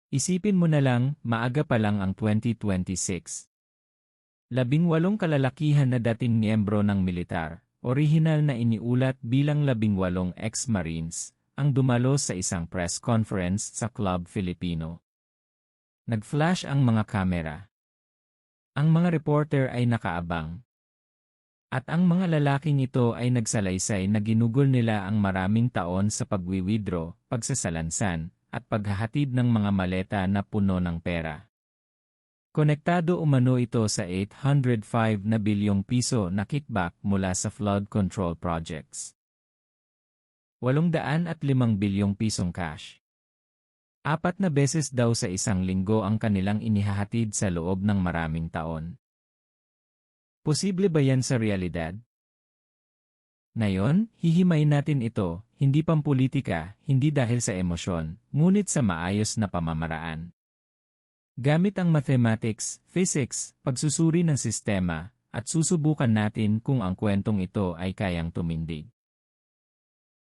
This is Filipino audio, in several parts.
Isipin mo na lang, maaga pa lang ang 2026. 18 kalalakihan na dating miyembro ng militar, orihinal na iniulat bilang 18 ex-Marines, ang dumalo sa isang press conference sa Club Filipino. Nag-flash ang mga kamera. Ang mga reporter ay nakaabang. At ang mga lalaking ito ay nagsalaysay na ginugol nila ang maraming taon sa pagwi-withdraw, pagsasalansan, at paghahatid ng mga maleta na puno ng pera. Konektado umano ito sa 805 na bilyong piso na kickback mula sa flood control projects. 805 bilyong pisong cash. 4 na beses daw sa isang linggo ang kanilang inihahatid sa loob ng maraming taon. Posible ba yan sa realidad? Ngayon, hihimayin natin ito, hindi pampolitika, hindi dahil sa emosyon, ngunit sa maayos na pamamaraan. Gamit ang mathematics, physics, pagsusuri ng sistema, at susubukan natin kung ang kwentong ito ay kayang tumindig.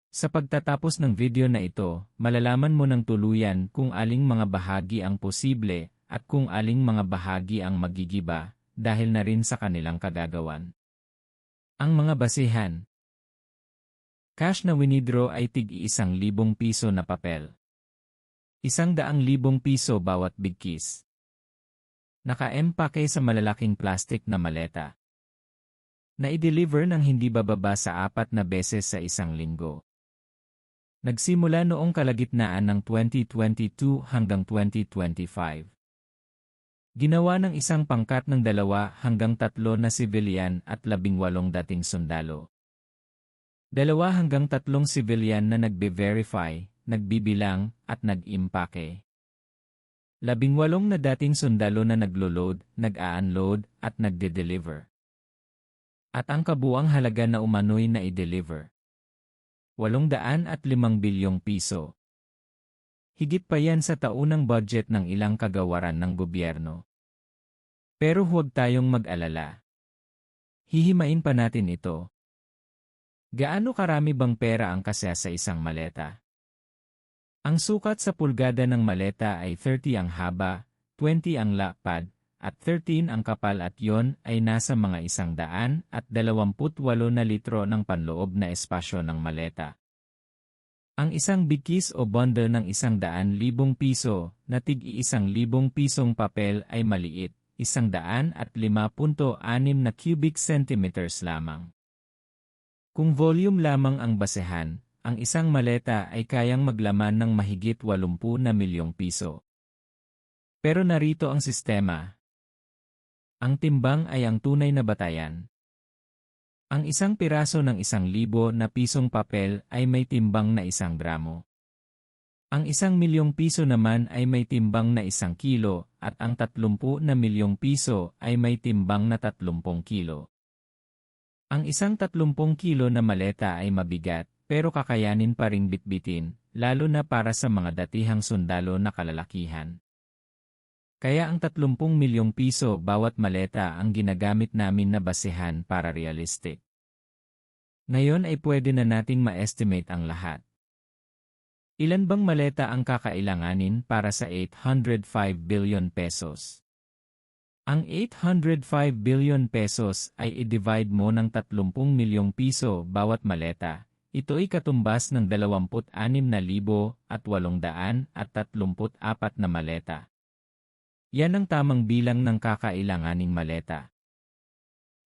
Sa pagtatapos ng video na ito, malalaman mo ng tuluyan kung aling mga bahagi ang posible at kung aling mga bahagi ang magigiba dahil na rin sa kanilang kagagawan. Ang mga basehan. Cash na winidraw ay tig-1,000 piso na papel. 100,000 piso bawat bigkis. Naka-empake sa malalaking plastic na maleta. Na-i-deliver ng hindi bababa sa 4 na beses sa isang linggo. Nagsimula noong kalagitnaan ng 2022 hanggang 2025. Ginawa ng isang pangkat ng 2 hanggang 3 na sibilyan at 18 dating sundalo. 2 hanggang 3 sibilyan na nagbe-verify, nagbibilang, at nag-impake. 18 na dating sundalo na naglo-load, nag-a-unload, at nagde-deliver. At ang kabuang halaga na umano'y na i-deliver. 805 bilyong piso. Higit pa yan sa taunang budget ng ilang kagawaran ng gobyerno. Pero huwag tayong mag-alala. Hihimain pa natin ito. Gaano karami bang pera ang kasya sa isang maleta? Ang sukat sa pulgada ng maleta ay 30 ang haba, 20 ang lapad, at 13 ang kapal at yon ay nasa mga 128 na litro ng panloob na espasyo ng maleta. Ang isang bigkis o bundle ng 100,000 piso na tig-1,000 pisong papel ay maliit, 105.6 na cubic centimeters lamang. Kung volume lamang ang basehan, ang isang maleta ay kayang maglaman ng mahigit 80 na milyong piso. Pero narito ang sistema. Ang timbang ay ang tunay na batayan. Ang isang piraso ng 1,000 na pisong papel ay may timbang na 1 gramo. Ang 1,000,000 piso naman ay may timbang na 1 kilo at ang 30 na milyong piso ay may timbang na 30 kilo. Ang isang 30 kilo na maleta ay mabigat pero kakayanin pa ring bitbitin, lalo na para sa mga datihang sundalo na kalalakihan. Kaya ang 30 milyong piso bawat maleta ang ginagamit namin na basehan para realistic. Ngayon ay pwede na nating ma-estimate ang lahat. Ilan bang maleta ang kakailanganin para sa 805 billion pesos? Ang 805 billion pesos ay i-divide mo ng 30 milyong piso bawat maleta. Ito ay katumbas ng 26,834 na maleta. Yan ang tamang bilang ng kakailanganing maleta.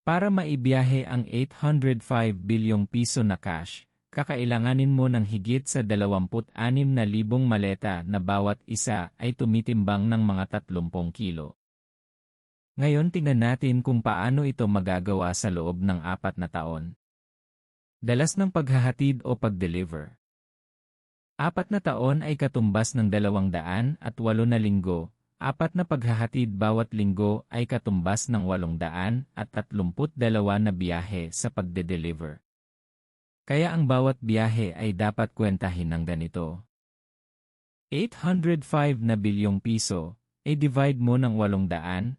Para maibiyahe ang 805 bilyong piso na cash, kakailanganin mo ng higit sa 26,000 maleta na bawat isa ay tumitimbang ng mga 30 kilo. Ngayon tingnan natin kung paano ito magagawa sa loob ng 4 na taon. Dalas ng paghahatid o pag-deliver. 4 na taon ay katumbas ng 208 na linggo. 4 na paghahatid bawat linggo ay katumbas ng 832 na biyahe sa pagde-deliver. Kaya ang bawat biyahe ay dapat kwentahin ng ganito. 805 na bilyong piso, i-divide mo ng 832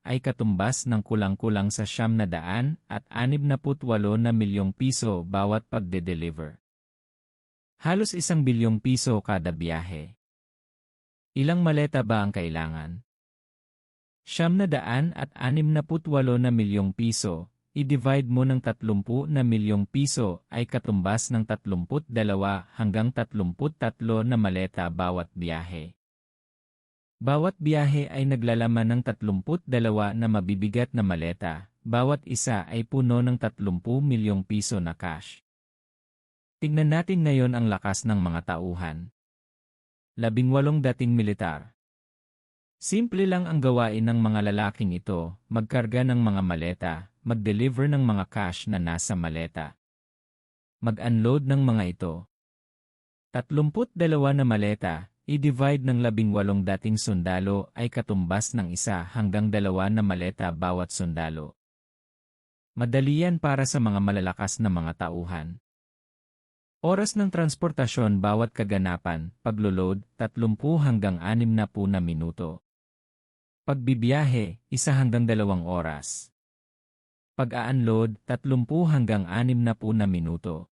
ay katumbas ng kulang-kulang sa 968 na milyong piso bawat pagde-deliver. Halos 1 bilyong piso kada biyahe. Ilang maleta ba ang kailangan? 768 na milyong piso, i-divide mo ng 30 na milyong piso ay katumbas ng 32 hanggang 33 na maleta bawat biyahe. Bawat biyahe ay naglalaman ng 32 na mabibigat na maleta, bawat isa ay puno ng 30 milyong piso na cash. Tignan natin ngayon ang lakas ng mga tauhan. 18 dating militar. Simple lang ang gawain ng mga lalaking ito, magkarga ng mga maleta, mag-deliver ng mga cash na nasa maleta. Mag-unload ng mga ito. 32 na maleta, i-divide ng 18 dating sundalo ay katumbas ng 1 hanggang 2 na maleta bawat sundalo. Madali yan para sa mga malalakas na mga tauhan. Oras ng transportasyon bawat kaganapan, paglo-load, 30 hanggang 60 na minuto. Pagbibiyahe, 1 hanggang 2 oras. Pag-a-unload, 30 hanggang 60 na minuto.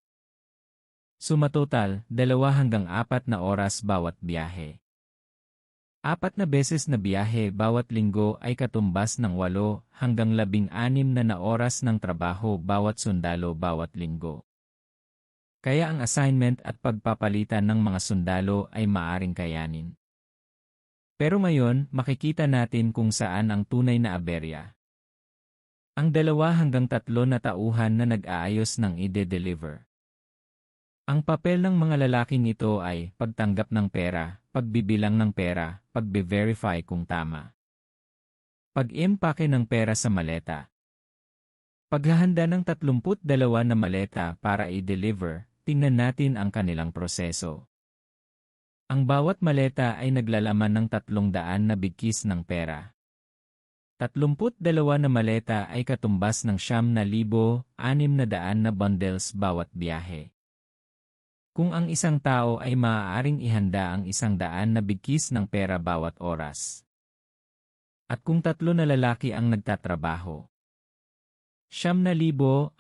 Sumatotal, 2 hanggang 4 na oras bawat biyahe. 4 na beses na biyahe bawat linggo ay katumbas ng 8 hanggang 16 na oras ng trabaho bawat sundalo bawat linggo. Kaya ang assignment at pagpapalitan ng mga sundalo ay maaring kayanin. Pero ngayon, makikita natin kung saan ang tunay na aberya. Ang 2 hanggang 3 na tauhan na nag-aayos ng ide-deliver. Ang papel ng mga lalaking ito ay pagtanggap ng pera, pagbibilang ng pera, pagbe-verify kung tama. Pag-impake ng pera sa maleta. Paghahanda ng 32 na maleta para i-deliver, tingnan natin ang kanilang proseso. Ang bawat maleta ay naglalaman ng 300 na bigkis ng pera. 32 na maleta ay katumbas ng 9,600 na bundles bawat biyahe. Kung ang isang tao ay maaaring ihanda ang 100 na bigkis ng pera bawat oras. At kung 3 na lalaki ang nagtatrabaho, 9,600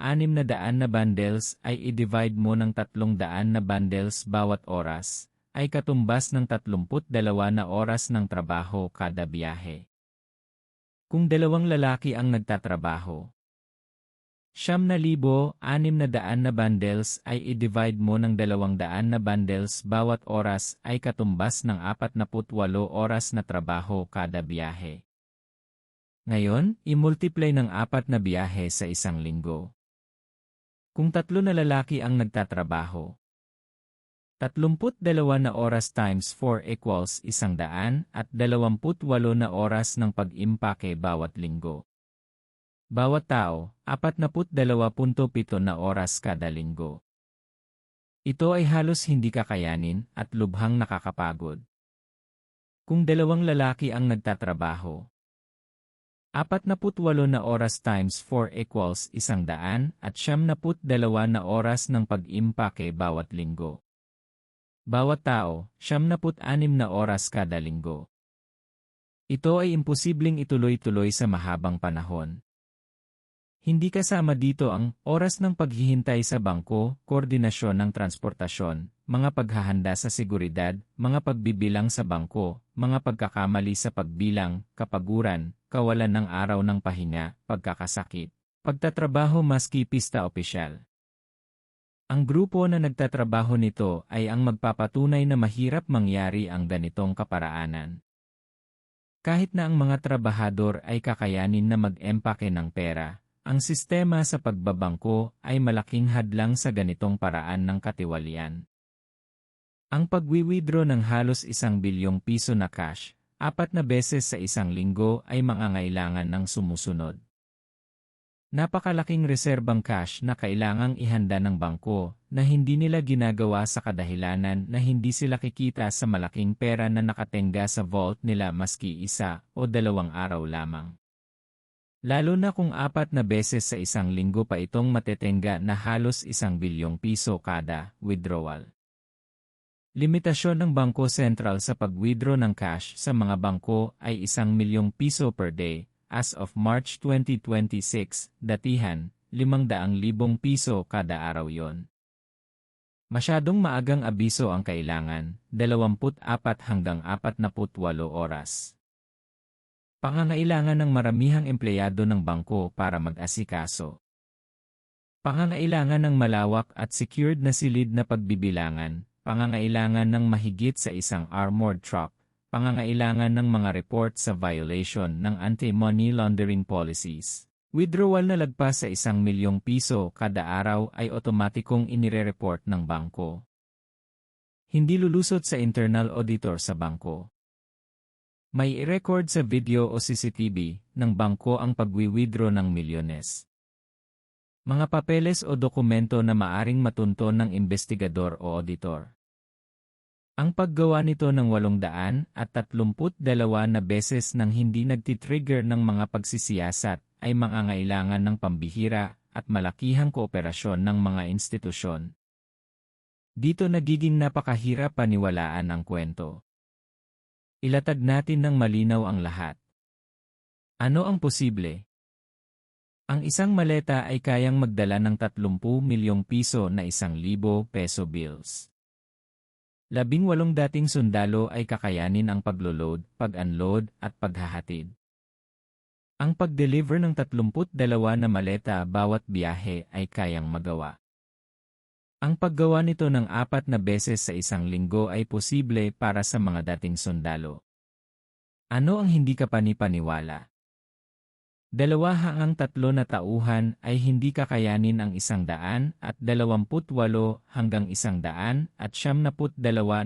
na bundles ay i-divide mo ng 300 na bundles bawat oras, ay katumbas ng 32 na oras ng trabaho kada biyahe. Kung 2 lalaki ang nagtatrabaho, 9,600 na bundles ay i-divide mo ng 200 na bundles bawat oras ay katumbas ng 48 oras na trabaho kada biyahe. Ngayon, i-multiply ng 4 na biyahe sa isang linggo. Kung 3 na lalaki ang nagtatrabaho, 32 na oras times 4 equals 128 na oras ng pag-impake bawat linggo. Bawat tao, 42.7 na oras kada linggo. Ito ay halos hindi kakayanin at lubhang nakakapagod. Kung 2 lalaki ang nagtatrabaho, 48 na oras times 4 equals 172 na oras ng pag-impake bawat linggo. Bawat tao, 76 na oras kada linggo. Ito ay imposibleng ituloy-tuloy sa mahabang panahon. Hindi kasama dito ang oras ng paghihintay sa bangko, koordinasyon ng transportasyon, mga paghahanda sa seguridad, mga pagbibilang sa bangko, mga pagkakamali sa pagbilang, kapaguran, kawalan ng araw ng pahinga, pagkakasakit, pagtatrabaho maski pista opisyal. Ang grupo na nagtatrabaho nito ay ang magpapatunay na mahirap mangyari ang ganitong kaparaanan. Kahit na ang mga trabahador ay kakayanin na mag-empake ng pera, ang sistema sa pagbabangko ay malaking hadlang sa ganitong paraan ng katiwalian. Ang pagwi-withdraw ng halos 1 bilyong piso na cash, 4 na beses sa isang linggo ay mangangailangan ng sumusunod. Napakalaking reserbang cash na kailangang ihanda ng bangko na hindi nila ginagawa sa kadahilanan na hindi sila kikita sa malaking pera na nakatenga sa vault nila maski 1 o 2 araw lamang. Lalo na kung 4 na beses sa isang linggo pa itong matetenga na halos 1 bilyong piso kada withdrawal. Limitasyon ng Bangko Sentral sa pag-withdraw ng cash sa mga bangko ay 1 milyong piso per day. As of March 2026, datihan, 500,000 piso kada araw yon. Masyadong maagang abiso ang kailangan, 24 hanggang 48 oras. Pangangailangan ng maramihang empleyado ng bangko para mag-asikaso. Pangangailangan ng malawak at secured na silid na pagbibilangan, pangangailangan ng mahigit sa isang armored truck, pangangailangan ng mga report sa violation ng anti-money laundering policies. Withdrawal na lagpas sa 1 milyong piso kada araw ay otomatikong inire-report ng bangko. Hindi lulusot sa internal auditor sa bangko. May i-record sa video o CCTV ng bangko ang pagwi-withdraw ng milyones. Mga papeles o dokumento na maaring matunton ng investigador o auditor. Ang paggawa nito ng 832 na beses nang hindi nagtitrigger ng mga pagsisiyasat ay mangangailangan ng pambihira at malakihang kooperasyon ng mga institusyon. Dito nagiging napakahirap paniwalaan ang kwento. Ilatag natin ng malinaw ang lahat. Ano ang posible? Ang isang maleta ay kayang magdala ng 30 milyong piso na 1,000 peso bills. 18 dating sundalo ay kakayanin ang paglo-load, pag-unload at paghahatid. Ang pag-deliver ng 32 na maleta bawat biyahe ay kayang magawa. Ang paggawa nito ng 4 na beses sa isang linggo ay posible para sa mga dating sundalo. Ano ang hindi ka panipaniwala? 2 hanggang 3 na tauhan ay hindi kakayanin ang 128 hanggang 172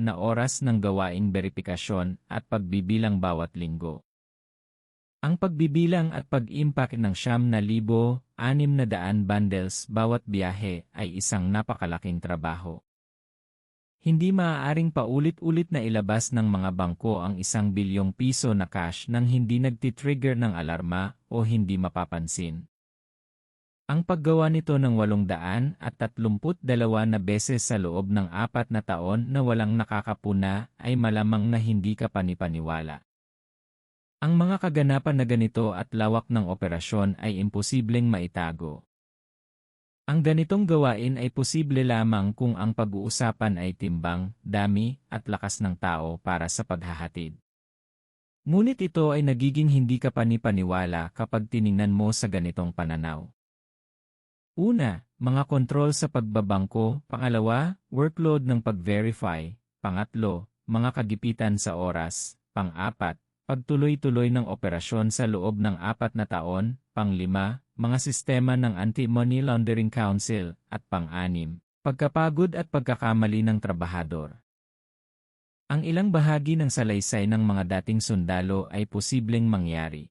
na oras ng gawaing beripikasyon at pagbibilang bawat linggo. Ang pagbibilang at pag-impact ng 9,600 bundles bawat biyahe ay isang napakalaking trabaho. Hindi maaaring paulit-ulit na ilabas ng mga bangko ang 1 bilyong piso na cash nang hindi nagtitrigger ng alarma o hindi mapapansin. Ang paggawa nito ng 832 na beses sa loob ng 4 na taon na walang nakakapuna ay malamang na hindi ka panipaniwala. Ang mga kaganapan na ganito at lawak ng operasyon ay imposibleng maitago. Ang ganitong gawain ay posible lamang kung ang pag-uusapan ay timbang, dami, at lakas ng tao para sa paghahatid. Ngunit ito ay nagiging hindi ka panipaniwala kapag tiningnan mo sa ganitong pananaw. Una, mga kontrol sa pagbabangko. Pangalawa, workload ng pag-verify. Pangatlo, mga kagipitan sa oras. Pang-apat, pagtuloy-tuloy ng operasyon sa loob ng 4 na taon. Pang-5, mga sistema ng Anti-Money Laundering Council. At pang-6, pagkapagod at pagkakamali ng trabahador. Ang ilang bahagi ng salaysay ng mga dating sundalo ay posibleng mangyari.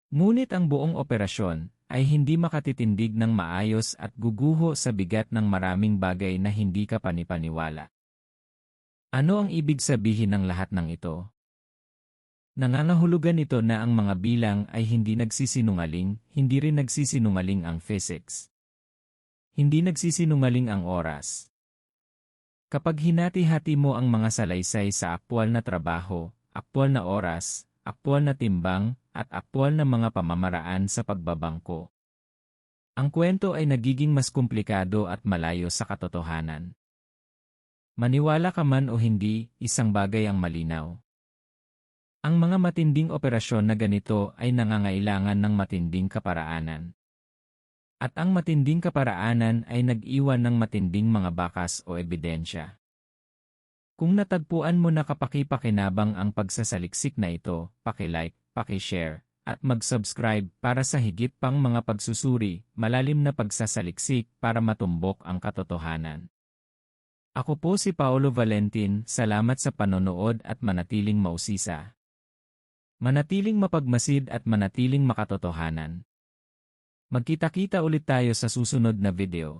Ngunit ang buong operasyon ay hindi makatitindig ng maayos at guguho sa bigat ng maraming bagay na hindi ka panipaniwala. Ano ang ibig sabihin ng lahat ng ito? Nangangahulugan ito na ang mga bilang ay hindi nagsisinungaling, hindi rin nagsisinungaling ang physics. Hindi nagsisinungaling ang oras. Kapag hinati-hati mo ang mga salaysay sa aktwal na trabaho, aktwal na oras, aktwal na timbang, at aktwal na mga pamamaraan sa pagbabangko, ang kwento ay nagiging mas komplikado at malayo sa katotohanan. Maniwala ka man o hindi, isang bagay ang malinaw. Ang mga matinding operasyon na ganito ay nangangailangan ng matinding kaparaanan. At ang matinding kaparaanan ay nag-iwan ng matinding mga bakas o ebidensya. Kung natagpuan mo na kapaki-pakinabang ang pagsasaliksik na ito, paki-like, paki-share, at mag-subscribe para sa higit pang mga pagsusuri, malalim na pagsasaliksik para matumbok ang katotohanan. Ako po si Paolo Valentin, salamat sa panonood at manatiling mausisa. Manatiling mapagmasid at manatiling makatotohanan. Magkita-kita ulit tayo sa susunod na video.